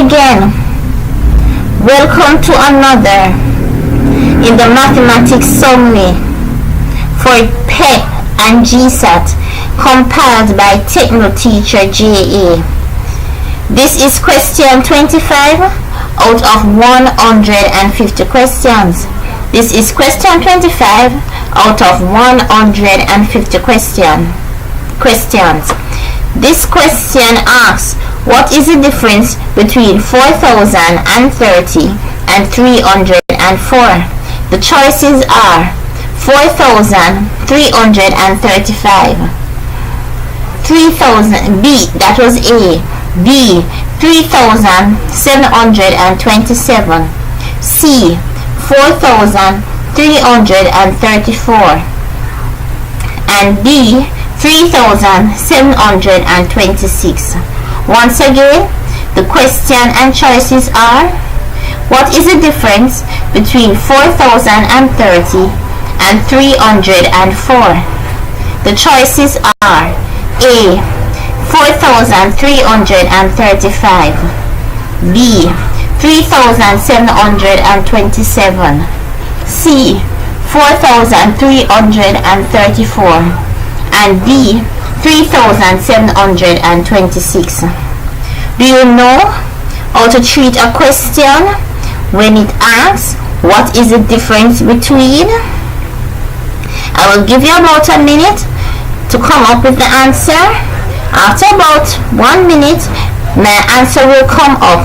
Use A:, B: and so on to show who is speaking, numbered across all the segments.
A: again. Welcome to another in the mathematics summary for PEP and GSAT compiled by Techno Teacher JA. This is question 25 out of 150 questions. This is question 25 out of 150 questions. This question asks, what is the difference between 4,030 and 304? The choices are 4,335, 3,000, B, that was A, B, 3,727, C, 4,334, and D, 3,726. Once again, the question and choices are, what is the difference between 4,030 and 304? The choices are A, 4,335, B, 3,727, C, 4,334, and D, 3,726. Do you know how to treat a question when it asks what is the difference between? I will give you about a minute to come up with the answer. After about 1 minute, my answer will come up.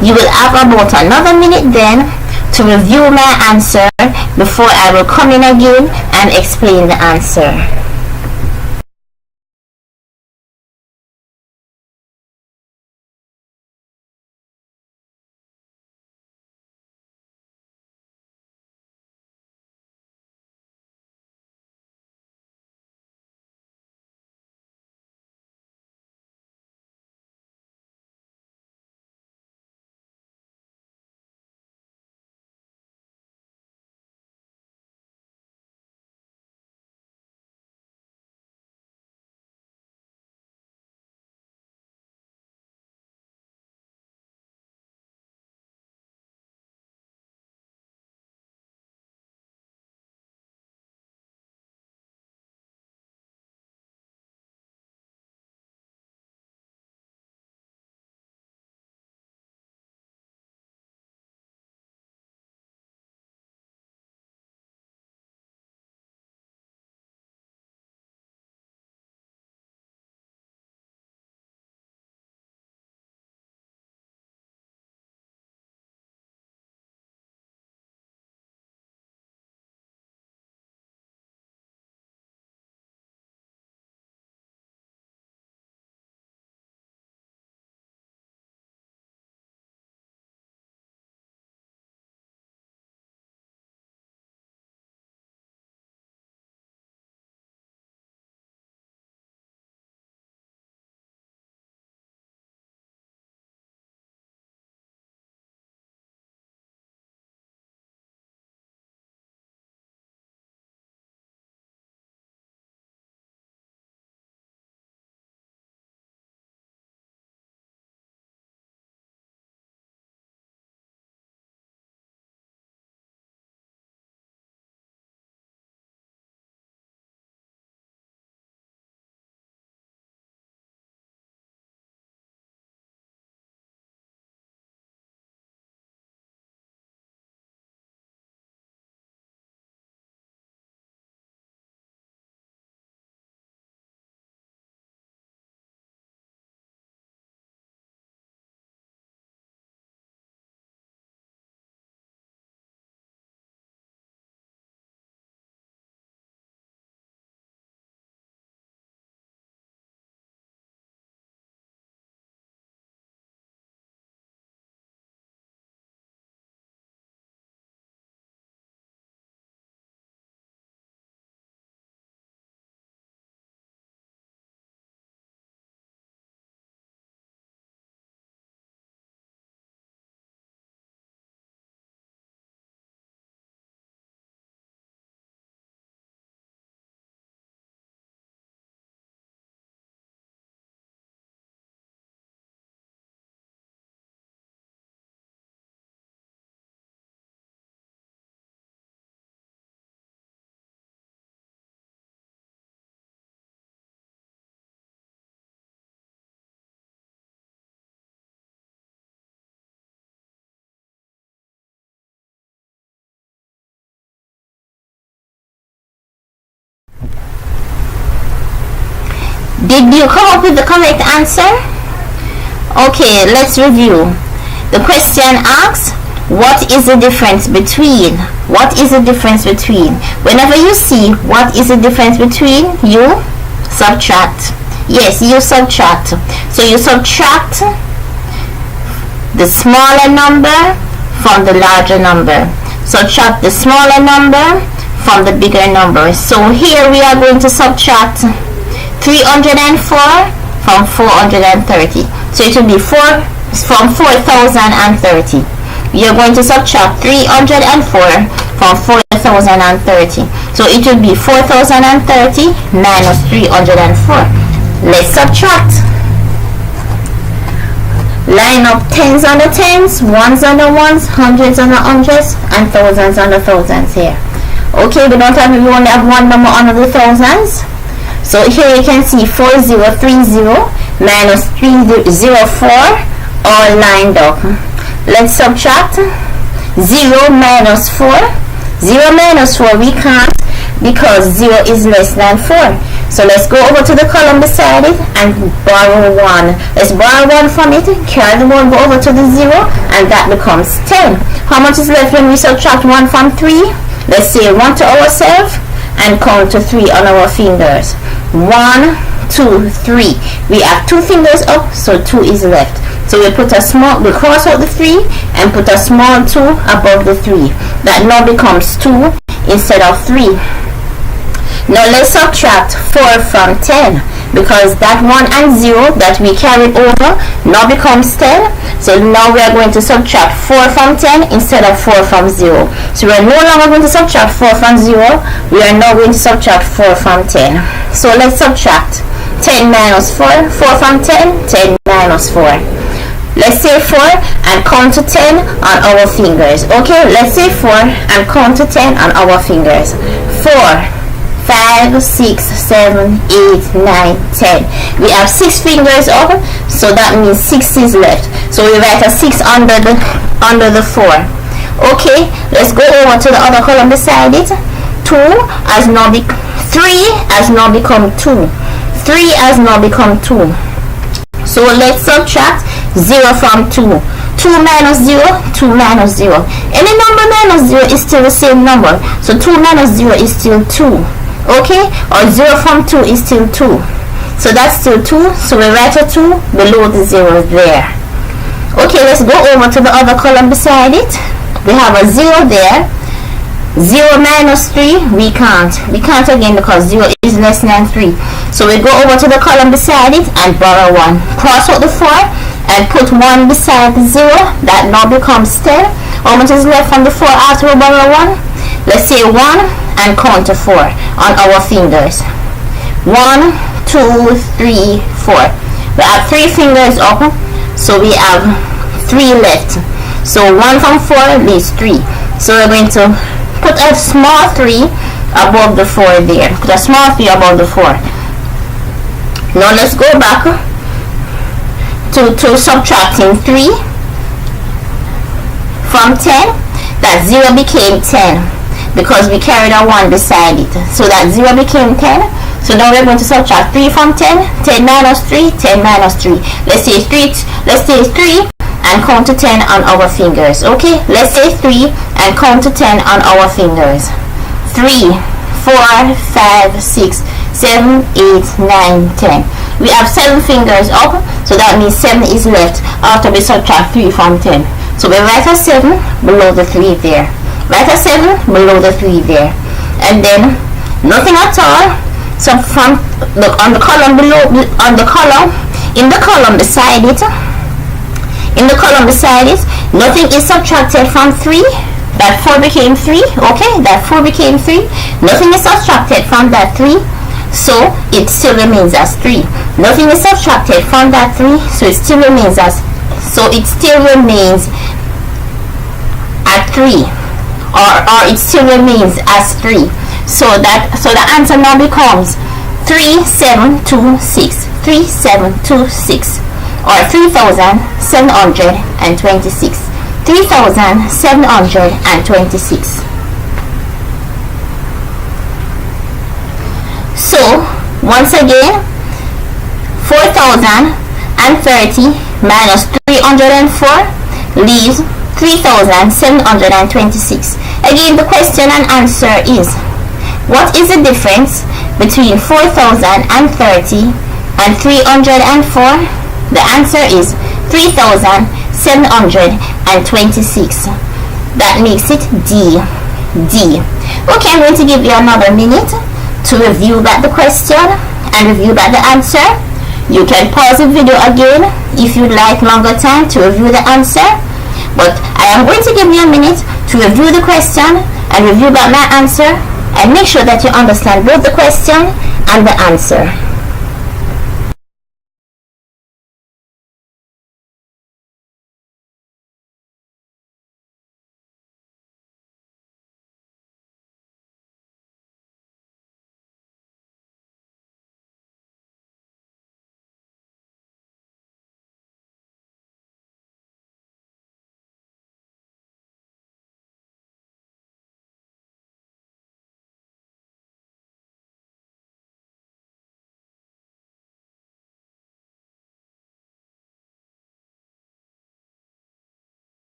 A: You will have about another minute then to review my answer before I will come in again and explain the answer. Did you come up with the correct answer? Okay, let's review. The question asks, what is the difference between? What is the difference between? Whenever you see what is the difference between, you subtract. Yes, you subtract. So you subtract the smaller number from the larger number. Subtract the smaller number from the bigger number. So here we are going to subtract 304 from 430. So it will be 4 from 4030. We are going to subtract 304 from 4030. So it will be 4030 minus 304. Let's subtract. Line up tens on the tens, ones on the ones, hundreds on the hundreds, and thousands on the thousands here. Okay, we only have one number under the thousands. So here you can see 4030 minus 304 all lined up. Let's subtract 0 minus 4. 0 minus 4 we can't because 0 is less than 4. So let's go over to the column beside it and borrow 1. Let's borrow 1 from it, carry the 1 go over to the 0, and that becomes 10. How much is left when we subtract 1 from 3? Let's say 1 to ourselves and count to 3 on our fingers. 1, 2, 3. We have 2 fingers up, so 2 is left. So we cross out the 3 and put a small 2 above the 3. That now becomes 2 instead of 3. Now let's subtract 4 from 10, because that 1 and 0 that we carried over now becomes 10. So now we are going to subtract 4 from 10 instead of 4 from 0. So we are no longer going to subtract 4 from 0. We are now going to subtract 4 from 10. So let's subtract 10 minus 4. 4 from 10, 10 minus 4. Let's say 4 and count to 10 on our fingers. Okay, let's say 4 and count to 10 on our fingers. 4, 5, 6, 7, 8, 9, 10. We have 6 fingers up, so that means 6 is left. So we write a 6 under the 4. Okay, let's go over to the other column beside it. 3 has now become 2. 3 has now become 2. So let's subtract 0 from 2. 2 minus 0, 2 minus 0. Any number minus 0 is still the same number. So 2 minus 0 is still 2. Okay, or 0 from 2 is still 2. So that's still 2. So we write a 2 below the 0 there. Okay, let's go over to the other column beside it. We have a 0 there. 0 minus 3, we can't again because 0 is less than 3. So we go over to the column beside it and borrow 1. Cross out the 4 and put 1 beside the 0. That now becomes 10. How much is left from the 4 after we borrow 1? Let's say 1 and count to 4 on our fingers. 1, 2, 3, 4. We have 3 fingers up, so we have 3 left. So 1 from 4 leaves 3. So we're going to put a small 3 above the 4 there. Put a small 3 above the 4. Now let's go back to subtracting 3 from 10. That 0 became 10 because we carried a 1 beside it. So that 0 became 10. So now we're going to subtract 3 from 10. 10 minus 3, 10 minus 3. Let's say 3 and count to 10 on our fingers. Okay, let's say 3 and count to 10 on our fingers. 3, 4, 5, 6, 7, 8, 9, 10. We have 7 fingers up, so that means 7 is left after we subtract 3 from 10. So we write a 7 below the 3 there. Write a 7 below the 3 there. And then nothing at all. So from on the column below, in the column beside it, nothing is subtracted from 3. That 4 became 3. Okay, that 4 became 3. Nothing is subtracted from that 3. So it still remains as 3. Nothing is subtracted from that 3. So it still remains at 3. Or it still remains as 3. So the answer now becomes 3726. 3726. Or 3,726. 3,726. So once again, 4,030 minus 304 leaves 3,726. Again, the question and answer is, what is the difference between 4,030 and 304? The answer is 3,726. That makes it D. Okay, I'm going to give you another minute to review back the question and review back the answer. You can pause the video again if you'd like longer time to review the answer, but I am going to give you a minute to review the question and review back my answer and make sure that you understand both the question and the answer.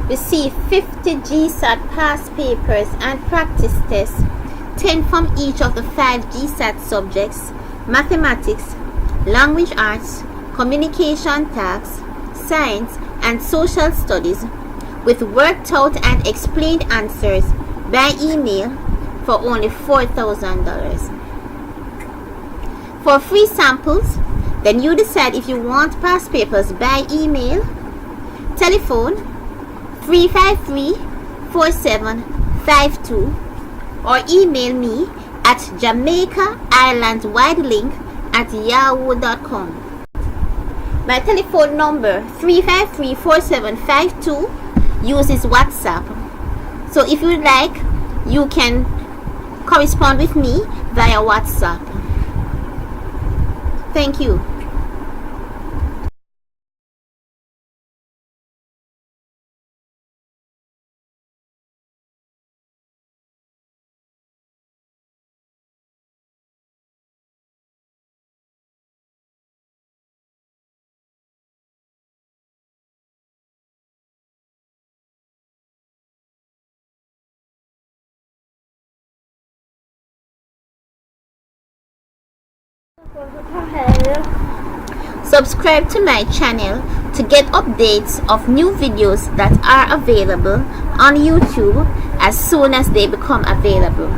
A: Receive 50 GSAT past papers and practice tests, 10 from each of the 5 GSAT subjects: mathematics, language arts, communication tasks, science, and social studies, with worked out and explained answers by email for only $4,000. For free samples, then you decide if you want past papers by email, telephone 353-4752, or email me at jamaicaislandwidelink@yahoo.com. My telephone number 353-4752 uses WhatsApp. So if you'd like, you can correspond with me via WhatsApp. Thank you. Subscribe to my channel to get updates of new videos that are available on YouTube as soon as they become available.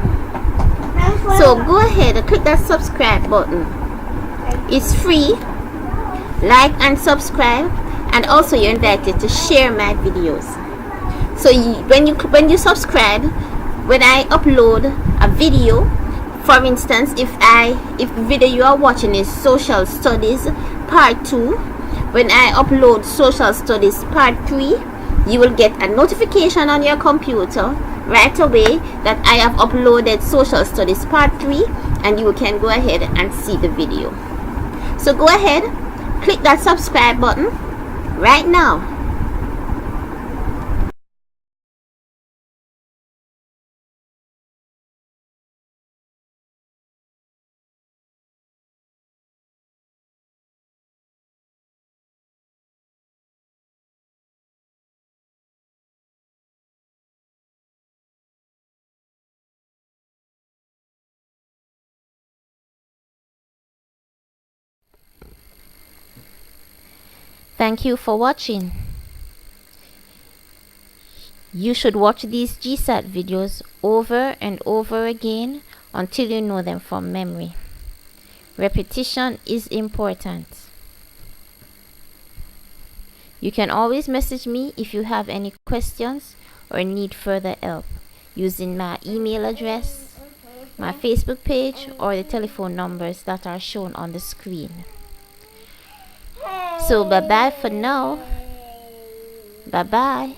A: So go ahead and click that subscribe button. It's free. Like and subscribe, and also you're invited to share my videos. So when you subscribe, when I upload a video, for instance, if the video you are watching is Social Studies Part 2, when I upload Social Studies Part 3, you will get a notification on your computer right away that I have uploaded Social Studies Part 3, and you can go ahead and see the video. So go ahead, click that subscribe button right now. Thank you for watching.
B: You should watch these GSAT videos over and over again until you know them from memory. Repetition is important. You can always message me if you have any questions or need further help using my email address, my Facebook page, or the telephone numbers that are shown on the screen. So bye bye for now. Bye bye.